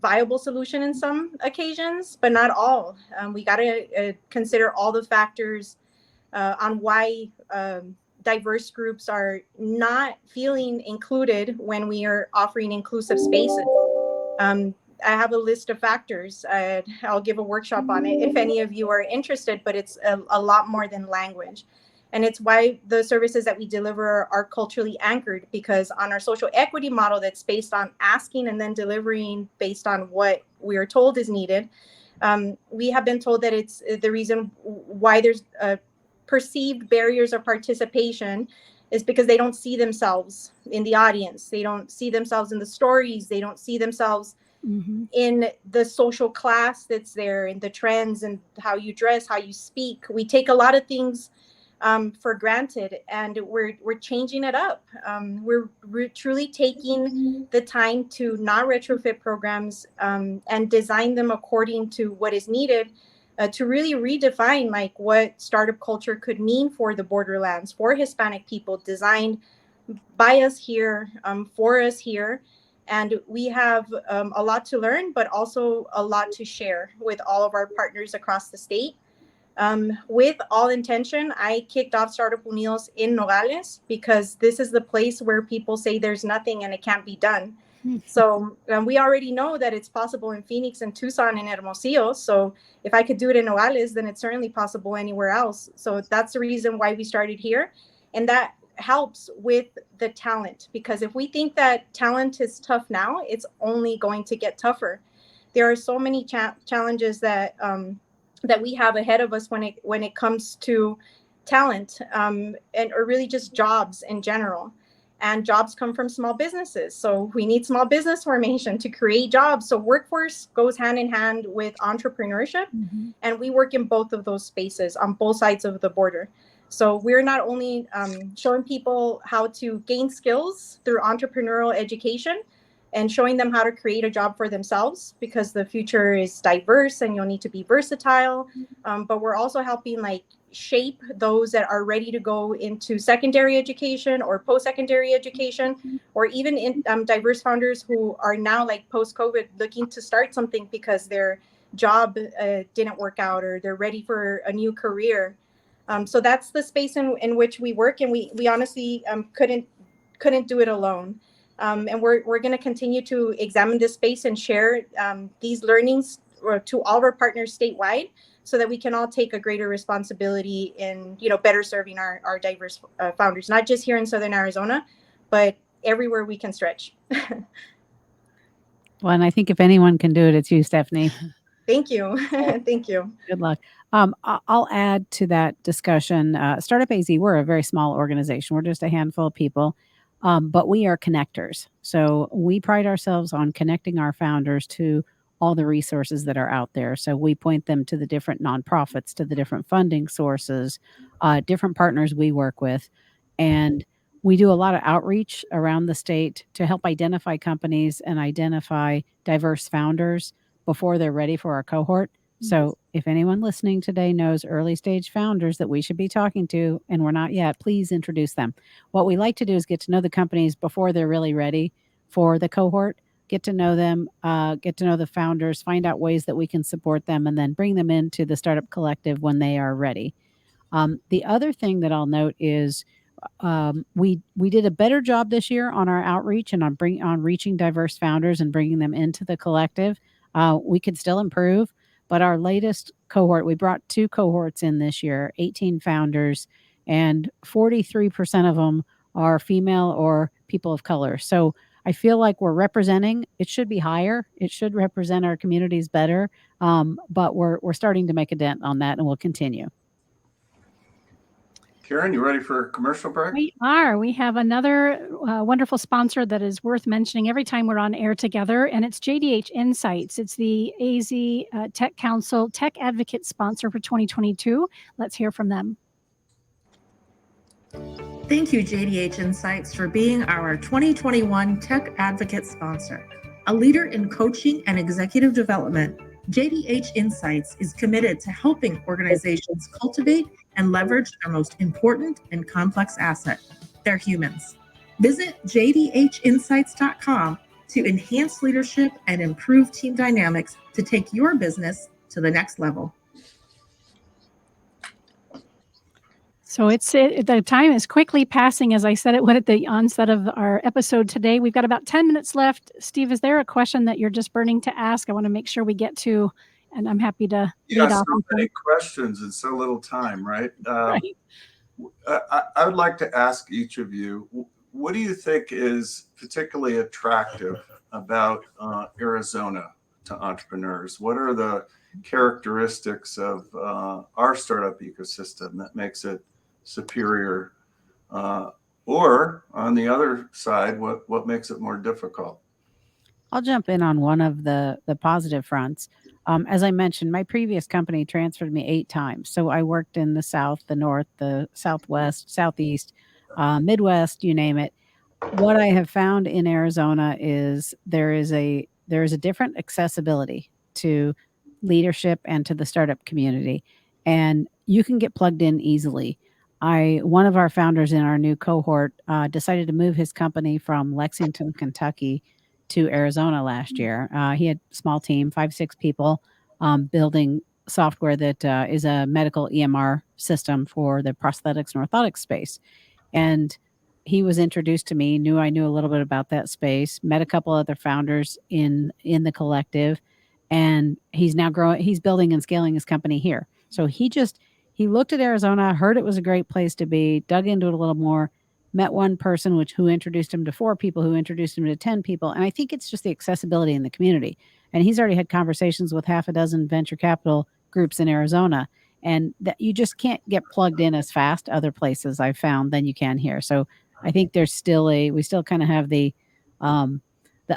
viable solution in some occasions, but not all. We got to consider all the factors on why diverse groups are not feeling included when we are offering inclusive spaces. I have a list of factors. I'll give a workshop on it if any of you are interested, but it's a lot more than language. And it's why the services that we deliver are culturally anchored, because on our social equity model that's based on asking and then delivering based on what we are told is needed, we have been told that it's the reason why there's perceived barriers of participation is because they don't see themselves in the audience. They don't see themselves in the stories. They don't see themselves in the social class that's there, in the trends and how you dress, how you speak. We take a lot of things for granted, and we're changing it up. We're truly taking the time to not retrofit programs and design them according to what is needed to really redefine like what startup culture could mean for the borderlands, for Hispanic people, designed by us here, for us here. And we have a lot to learn, but also a lot to share with all of our partners across the state. With all intention, I kicked off Startup Unidos in Nogales because this is the place where people say there's nothing and it can't be done. So we already know that it's possible in Phoenix and Tucson and Hermosillo. So if I could do it in Nogales, then it's certainly possible anywhere else. So that's the reason why we started here. And that helps with the talent, because if we think that talent is tough now, it's only going to get tougher. There are so many challenges that that we have ahead of us when it comes to talent, or really just jobs in general. And jobs come from small businesses. So we need small business formation to create jobs. So workforce goes hand in hand with entrepreneurship. And we work in both of those spaces on both sides of the border. So we're not only showing people how to gain skills through entrepreneurial education and showing them how to create a job for themselves, because the future is diverse and you'll need to be versatile. But we're also helping like shape those that are ready to go into secondary education or post-secondary education, or even in diverse founders who are now like post-COVID looking to start something because their job didn't work out or they're ready for a new career. So that's the space in which we work, and we honestly couldn't do it alone. And we're going to continue to examine this space and share these learnings to all of our partners statewide, so that we can all take a greater responsibility in, better serving our diverse founders, not just here in Southern Arizona, but everywhere we can stretch. Well, and I think if anyone can do it, it's you, Stephanie. Thank you. Thank you. Good luck. I'll add to that discussion. Startup AZ, we're a very small organization. We're just a handful of people, but we are connectors. So we pride ourselves on connecting our founders to all the resources that are out there. So we point them to the different nonprofits, to the different funding sources, different partners we work with. And we do a lot of outreach around the state to help identify companies and identify diverse founders before they're ready for our cohort. So if anyone listening today knows early stage founders that we should be talking to, and we're not yet, please introduce them. What we like to do is get to know the companies before they're really ready for the cohort, get to know them, get to know the founders, find out ways that we can support them, and then bring them into the Startup Collective when they are ready. The other thing that I'll note is we did a better job this year on our outreach and on reaching diverse founders and bringing them into the collective. We could still improve, but our latest cohort, we brought 2 cohorts in this year, 18 founders, and 43% of them are female or people of color. So I feel like we're representing. It should be higher. It should represent our communities better. But we're starting to make a dent on that, and we'll continue. Karen, you ready for a commercial break? We are. We have another wonderful sponsor that is worth mentioning every time we're on air together, and it's JDH Insights. It's the AZ Tech Council Tech Advocate sponsor for 2022. Let's hear from them. Thank you, JDH Insights, for being our 2021 Tech Advocate sponsor. A leader in coaching and executive development, JDH Insights is committed to helping organizations cultivate and leverage their most important and complex asset, their humans. Visit jdhinsights.com to enhance leadership and improve team dynamics to take your business to the next level. So the time is quickly passing, as I said it would at the onset of our episode today. We've got about 10 minutes left. Steve, is there a question that you're just burning to ask? I want to make sure we get to, and I'm happy to lead off. So many questions in so little time, right? Right. I would like to ask each of you, what do you think is particularly attractive about Arizona to entrepreneurs? What are the characteristics of our startup ecosystem that makes it superior, or on the other side, what makes it more difficult? I'll jump in on one of the positive fronts. As I mentioned, my previous company transferred me 8 times. So I worked in the South, the North, the Southwest, Southeast, Midwest, you name it. What I have found in Arizona is there is a different accessibility to leadership and to the startup community. And you can get plugged in easily. One of our founders in our new cohort decided to move his company from Lexington, Kentucky to Arizona last year. He had a small team, 5-6 people, building software that is a medical EMR system for the prosthetics and orthotics space. And he was introduced to me, knew I knew a little bit about that space, met a couple other founders in the collective, and he's now growing. He's building and scaling his company here. So he looked at Arizona, heard it was a great place to be, dug into it a little more, met one person who introduced him to 4 people, who introduced him to 10 people. And I think it's just the accessibility in the community. And he's already had conversations with 6 venture capital groups in Arizona, and that you just can't get plugged in as fast other places I've found than you can here. So I think we still kind of have the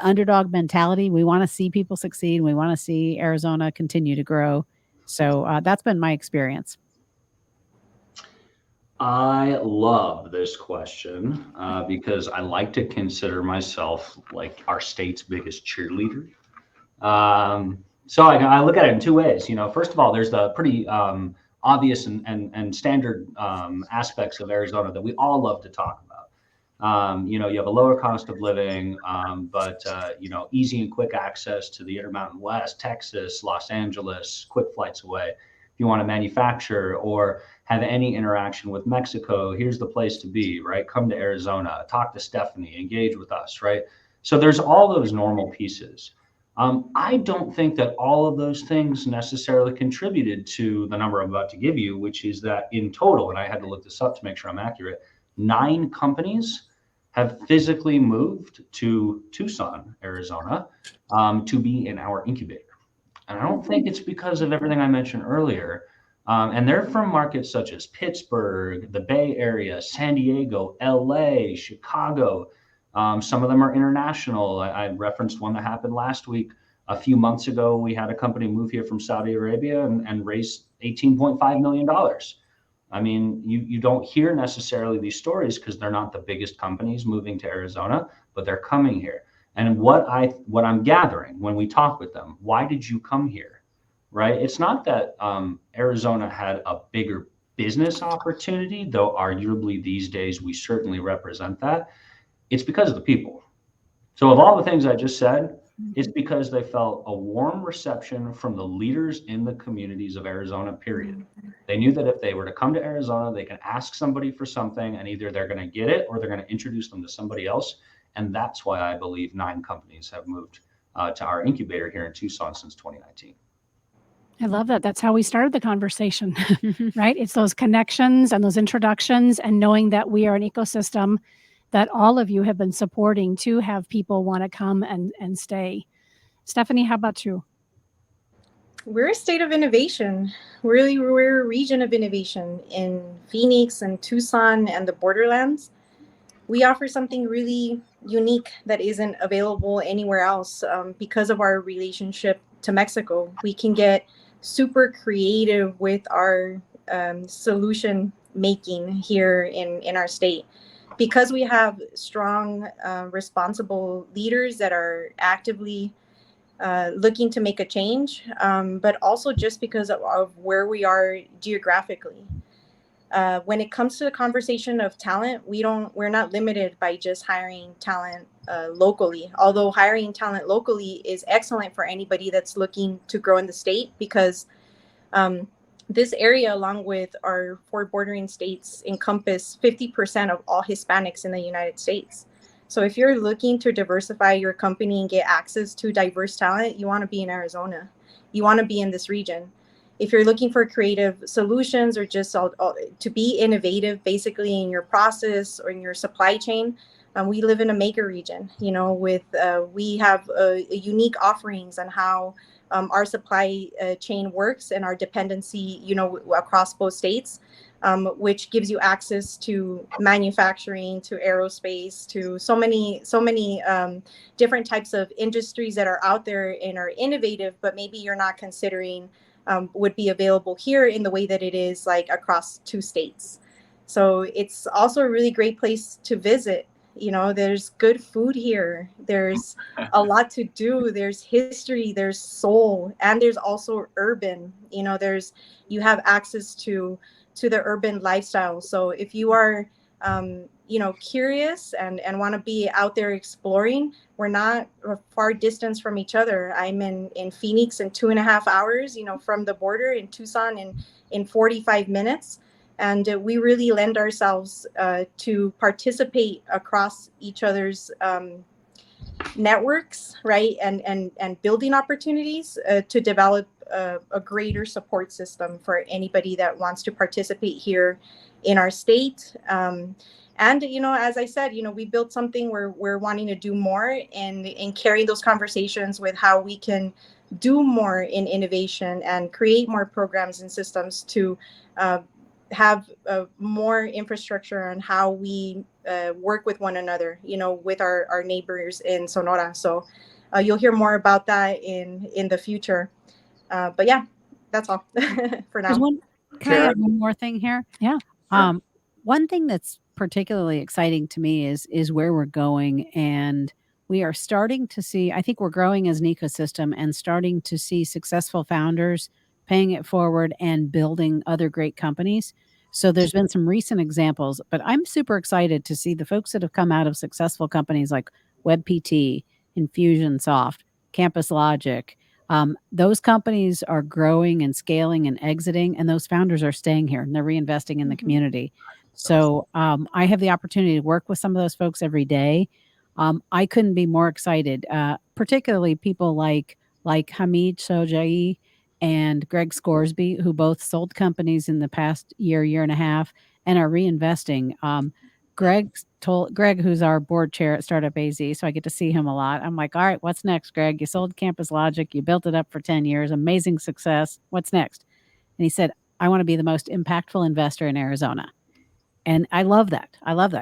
underdog mentality. We want to see people succeed. We want to see Arizona continue to grow. So that's been my experience. I love this question because I like to consider myself like our state's biggest cheerleader. So I look at it in 2 ways. First of all, there's the pretty obvious and standard aspects of Arizona that we all love to talk about. You have a lower cost of living, but easy and quick access to the Intermountain West, Texas, Los Angeles, quick flights away. If you want to manufacture or have any interaction with Mexico, here's the place to be, right? Come to Arizona, talk to Stephanie, engage with us, right? So there's all those normal pieces. I don't think that all of those things necessarily contributed to the number I'm about to give you, which is that in total, and I had to look this up to make sure I'm accurate, 9 companies have physically moved to Tucson, Arizona, to be in our incubator. And I don't think it's because of everything I mentioned earlier. And they're from markets such as Pittsburgh, the Bay Area, San Diego, LA, Chicago. Some of them are international. I referenced one that happened last week. A few months ago, we had a company move here from Saudi Arabia and raise $18.5 million. I mean, you don't hear necessarily these stories because they're not the biggest companies moving to Arizona, but they're coming here. And what I'm gathering when we talk with them, why did you come here, right? It's not that Arizona had a bigger business opportunity, though arguably these days we certainly represent that. It's because of the people. So of all the things I just said, it's because they felt a warm reception from the leaders in the communities of Arizona, period. They knew that if they were to come to Arizona, they can ask somebody for something and either they're going to get it or they're going to introduce them to somebody else. And that's why I believe 9 companies have moved to our incubator here in Tucson since 2019. I love that. That's how we started the conversation, right? It's those connections and those introductions and knowing that we are an ecosystem that all of you have been supporting to have people want to come and stay. Stephanie, how about you? We're a state of innovation. Really, we're a region of innovation in Phoenix and Tucson and the borderlands. We offer something really unique that isn't available anywhere else because of our relationship to Mexico. We can get super creative with our solution making here in our state. Because we have strong, responsible leaders that are actively looking to make a change, but also just because of where we are geographically. When it comes to the conversation of talent, we're not limited by just hiring talent locally, although hiring talent locally is excellent for anybody that's looking to grow in the state because this area, along with our 4 bordering states, encompass 50% of all Hispanics in the United States. So if you're looking to diversify your company and get access to diverse talent, you want to be in Arizona. You want to be in this region. If you're looking for creative solutions or just to be innovative, basically in your process or in your supply chain, we live in a maker region, we have unique offerings on how our supply chain works and our dependency, across both states, which gives you access to manufacturing, to aerospace, to so many different types of industries that are out there and are innovative, but maybe you're not considering would be available here in the way that it is like across 2 states. So it's also a really great place to visit. You know, there's good food here. There's a lot to do. There's history, there's soul, and there's also urban. You know, you have access to the urban lifestyle. So if you are you know, curious and want to be out there exploring, we're not a far distance from each other. I'm in Phoenix in 2.5 hours, you know, from the border, in Tucson in 45 minutes. And we really lend ourselves to participate across each other's networks, right? And building opportunities to develop a greater support system for anybody that wants to participate here in our state. And, you know, as I said, you know, we built something where we're wanting to do more and carry those conversations with how we can do more in innovation and create more programs and systems to have more infrastructure on how we work with one another, you know, with our neighbors in Sonora. So you'll hear more about that in the future. But yeah, that's all for now. Can I add one more thing here? Yeah. Sure. One thing that's particularly exciting to me is where we're going, and we are starting to see, I think we're growing as an ecosystem and starting to see successful founders paying it forward and building other great companies. So there's been some recent examples, but I'm super excited to see the folks that have come out of successful companies like WebPT, Infusionsoft, Campus Logic. Those companies are growing and scaling and exiting, and those founders are staying here and they're reinvesting in the community. So I have the opportunity to work with some of those folks every day. I couldn't be more excited, particularly people like Hamid Shojai and Greg Scoresby, who both sold companies in the past year and a half, and are reinvesting. Greg, who's our board chair at Startup AZ, so I get to see him a lot. I'm like, all right, what's next, Greg? You sold Campus Logic, you built it up for 10 years, amazing success. What's next? And he said, I want to be the most impactful investor in Arizona. And I love that.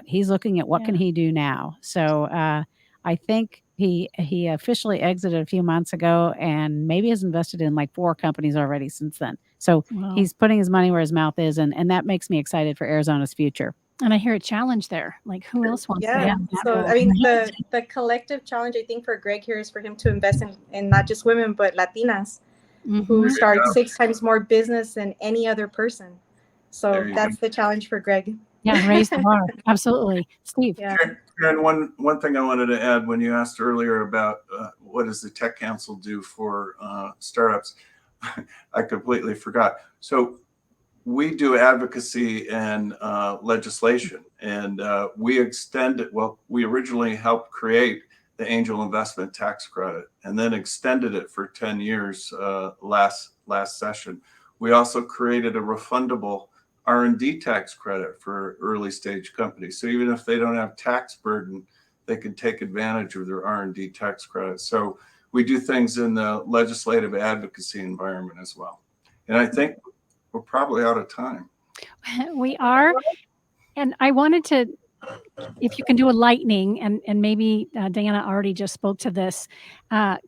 He's looking at what can he do now. So I think he officially exited a few months ago and maybe has invested in like 4 companies already since then. So he's putting his money where his mouth is. And that makes me excited for Arizona's future. And I hear a challenge there. Like, who else wants to have that? So, I mean, the collective challenge, I think, for Greg here is for him to invest in not just women, but Latinas who start 6 times more business than any other person. So that's the challenge for Greg. Yeah, raise the bar. Absolutely. Steve. Yeah. And one thing I wanted to add, when you asked earlier about what does the Tech Council do for startups, I completely forgot. So we do advocacy and legislation, and we extend it. Well, we originally helped create the Angel Investment Tax Credit and then extended it for 10 years last session. We also created a refundable R&D tax credit for early stage companies. So even if they don't have tax burden, they can take advantage of their R&D tax credit. So we do things in the legislative advocacy environment as well. And I think we're probably out of time. We are. And I wanted to, if you can do a lightning, and maybe Diana already just spoke to this.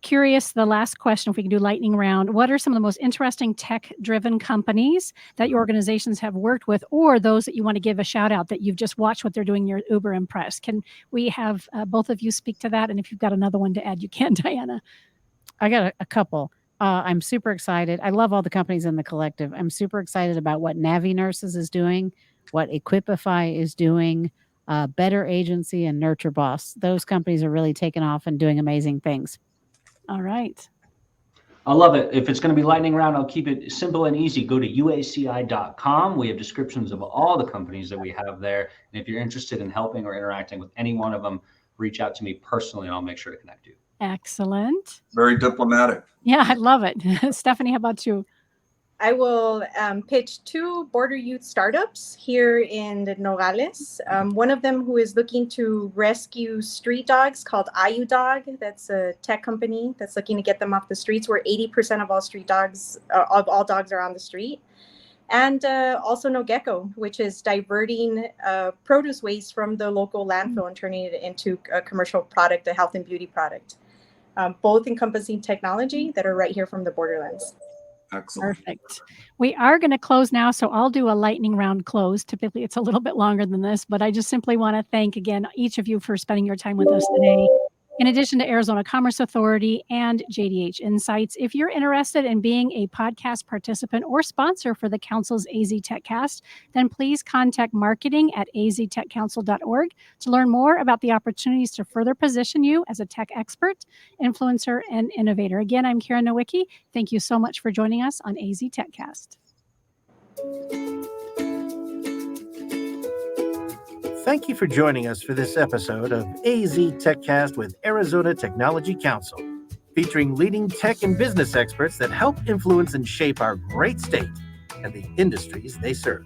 Curious, the last question, if we can do lightning round, what are some of the most interesting tech-driven companies that your organizations have worked with, or those that you want to give a shout out that you've just watched what they're doing, you're uber impressed? Can we have both of you speak to that? And if you've got another one to add, you can, Diana. I got a couple. I'm super excited. I love all the companies in the collective. I'm super excited about what Navi Nurses is doing, what Equipify is doing, Better Agency and Nurture Boss. Those companies are really taking off and doing amazing things. All right. I love it. If it's going to be lightning round, I'll keep it simple and easy. Go to uaci.com. We have descriptions of all the companies that we have there. And if you're interested in helping or interacting with any one of them, reach out to me personally and I'll make sure to connect you. Excellent. Very diplomatic. Yeah, I love it. Stephanie, how about you? I will pitch 2 border youth startups here in Nogales. One of them who is looking to rescue street dogs called Ayu Dog. That's a tech company that's looking to get them off the streets, where 80% of all street dogs, of all dogs, are on the street. And also No Gecko, which is diverting produce waste from the local landfill and turning it into a commercial product, a health and beauty product. Both encompassing technology that are right here from the borderlands. Excellent. Perfect. We are going to close now, so I'll do a lightning round close. Typically, it's a little bit longer than this, but I just simply want to thank again each of you for spending your time with us today. In addition to Arizona Commerce Authority and JDH Insights, if you're interested in being a podcast participant or sponsor for the Council's AZ TechCast, then please contact marketing at aztechcouncil.org to learn more about the opportunities to further position you as a tech expert, influencer, and innovator. Again, I'm Karen Nowicki. Thank you so much for joining us on AZ TechCast. Thank you for joining us for this episode of AZ TechCast with Arizona Technology Council, featuring leading tech and business experts that help influence and shape our great state and the industries they serve.